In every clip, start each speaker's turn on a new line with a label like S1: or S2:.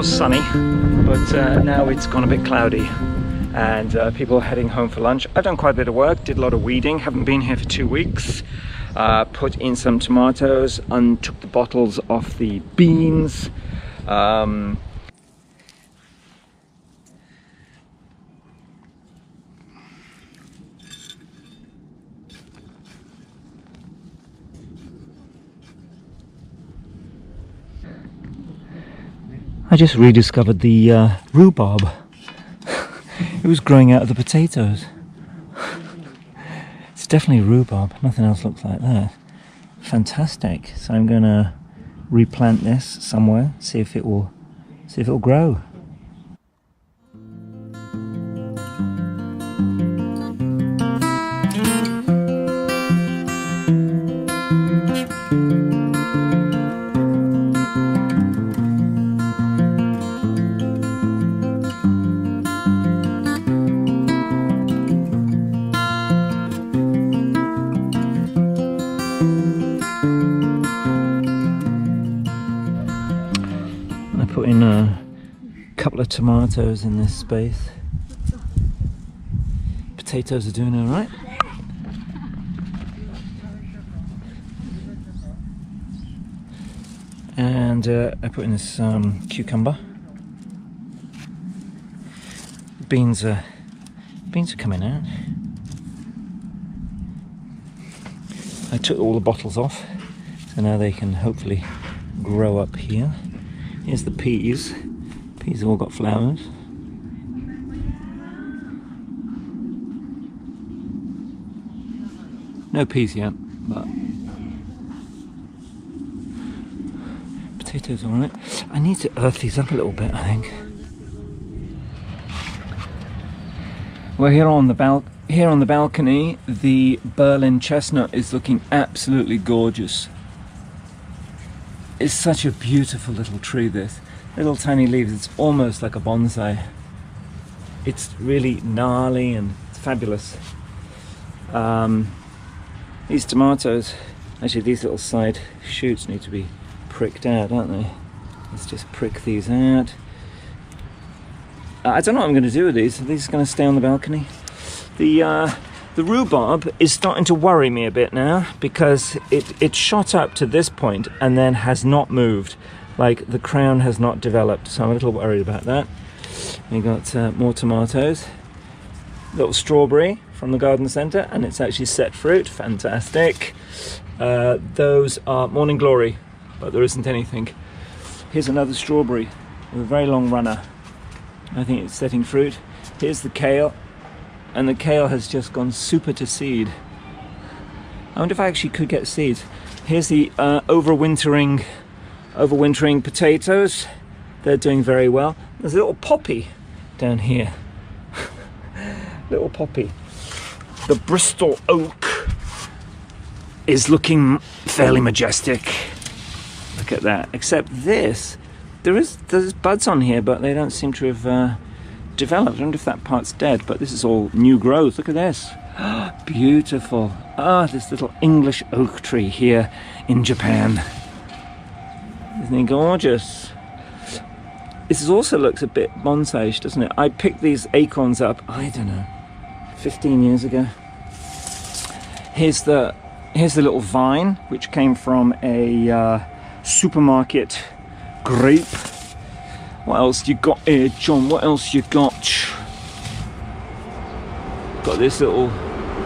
S1: was sunny, but now it's gone a bit cloudy and people are heading home for lunch. I've done quite a bit of work, did a lot of weeding, haven't been here for 2 weeks. Put in some tomatoes, took the bottles off the beans. I just rediscovered the rhubarb. It was growing out of the potatoes. It's definitely rhubarb, nothing else looks like that. Fantastic. So I'm going to replant this somewhere, see if it will grow. Put in a couple of tomatoes in this space. Potatoes are doing all right. And I put in this cucumber. Beans are coming out. I took all the bottles off, so now they can hopefully grow up here. Here's the peas. Peas have all got flowers. No peas yet, but potatoes are alright. I need to earth these up a little bit, I think. Well, here on the balcony, the Berlin chestnut is looking absolutely gorgeous. It's such a beautiful little tree, this. Little tiny leaves, it's almost like a bonsai. It's really gnarly and it's fabulous. These tomatoes, actually these little side shoots need to be pricked out, don't they? Let's just prick these out. I don't know what I'm going to do with these. Are these going to stay on the balcony? The rhubarb is starting to worry me a bit now because it shot up to this point and then has not moved. Like the crown has not developed, so I'm a little worried about that. We got more tomatoes. Little strawberry from the garden centre, and it's actually set fruit. Fantastic. Those are morning glory, but there isn't anything. Here's another strawberry with a very long runner. I think it's setting fruit. Here's the kale. And the kale has just gone super to seed. I wonder if I actually could get seeds. Here's the overwintering potatoes. They're doing very well. There's a little poppy down here. Little poppy. The Bristol oak is looking fairly majestic. Look at that. Except this, there's buds on here, but they don't seem to have developed. I wonder if that part's dead, but this is all new growth. Look at this. Beautiful. This little English oak tree here in Japan. Isn't he gorgeous? This also looks a bit bonsai-ish, doesn't it? I picked these acorns up, I don't know, 15 years ago. Here's the little vine, which came from a supermarket grape. What else you got here, John? What else you got? Got this little,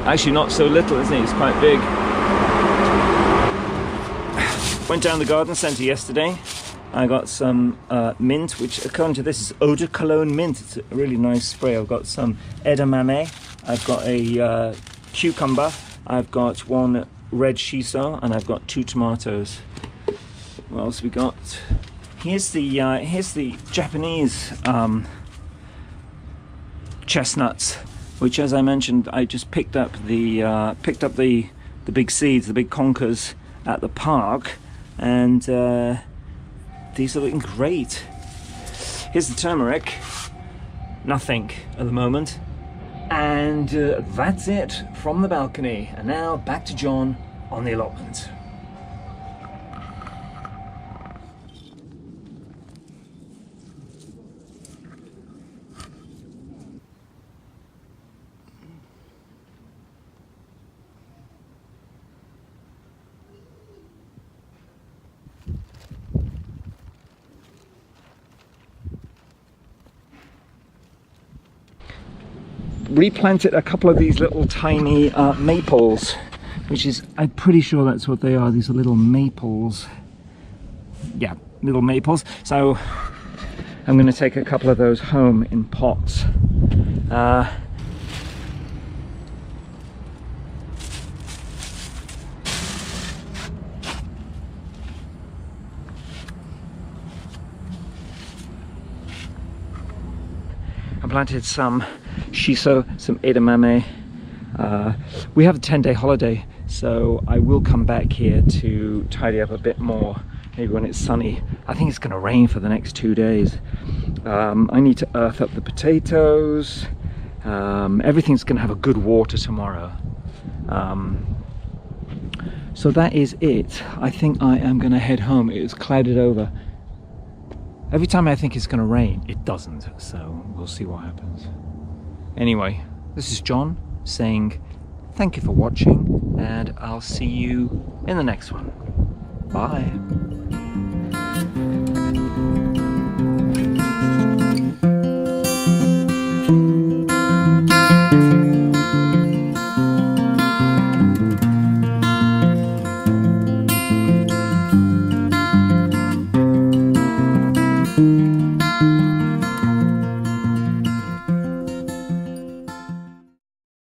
S1: actually not so little, isn't it? It's quite big. Went down the garden centre yesterday. I got some mint, which according to this is eau de cologne mint. It's a really nice spray. I've got some edamame. I've got a cucumber. I've got one red shiso, and I've got 2 tomatoes. What else we got? Here's the Japanese chestnuts, which, as I mentioned, I just picked up the big seeds, the big conkers at the park, and these are looking great. Here's the turmeric. Nothing at the moment, and that's it from the balcony. And now back to John on the allotment. replanted a couple of these little tiny maples, which is, I'm pretty sure that's what they are. These are little maples. Yeah, little maples. So I'm going to take a couple of those home in pots. I planted some shiso, some edamame. We have a 10-day holiday, so I will come back here to tidy up a bit more, maybe when it's sunny. I think it's going to rain for the next 2 days. I need to earth up the potatoes. Everything's going to have a good water tomorrow. So that is it. I think I am going to head home. It is clouded over. Every time I think it's going to rain, it doesn't, so we'll see what happens. Anyway, this is John saying thank you for watching, and I'll see you in the next one. Bye.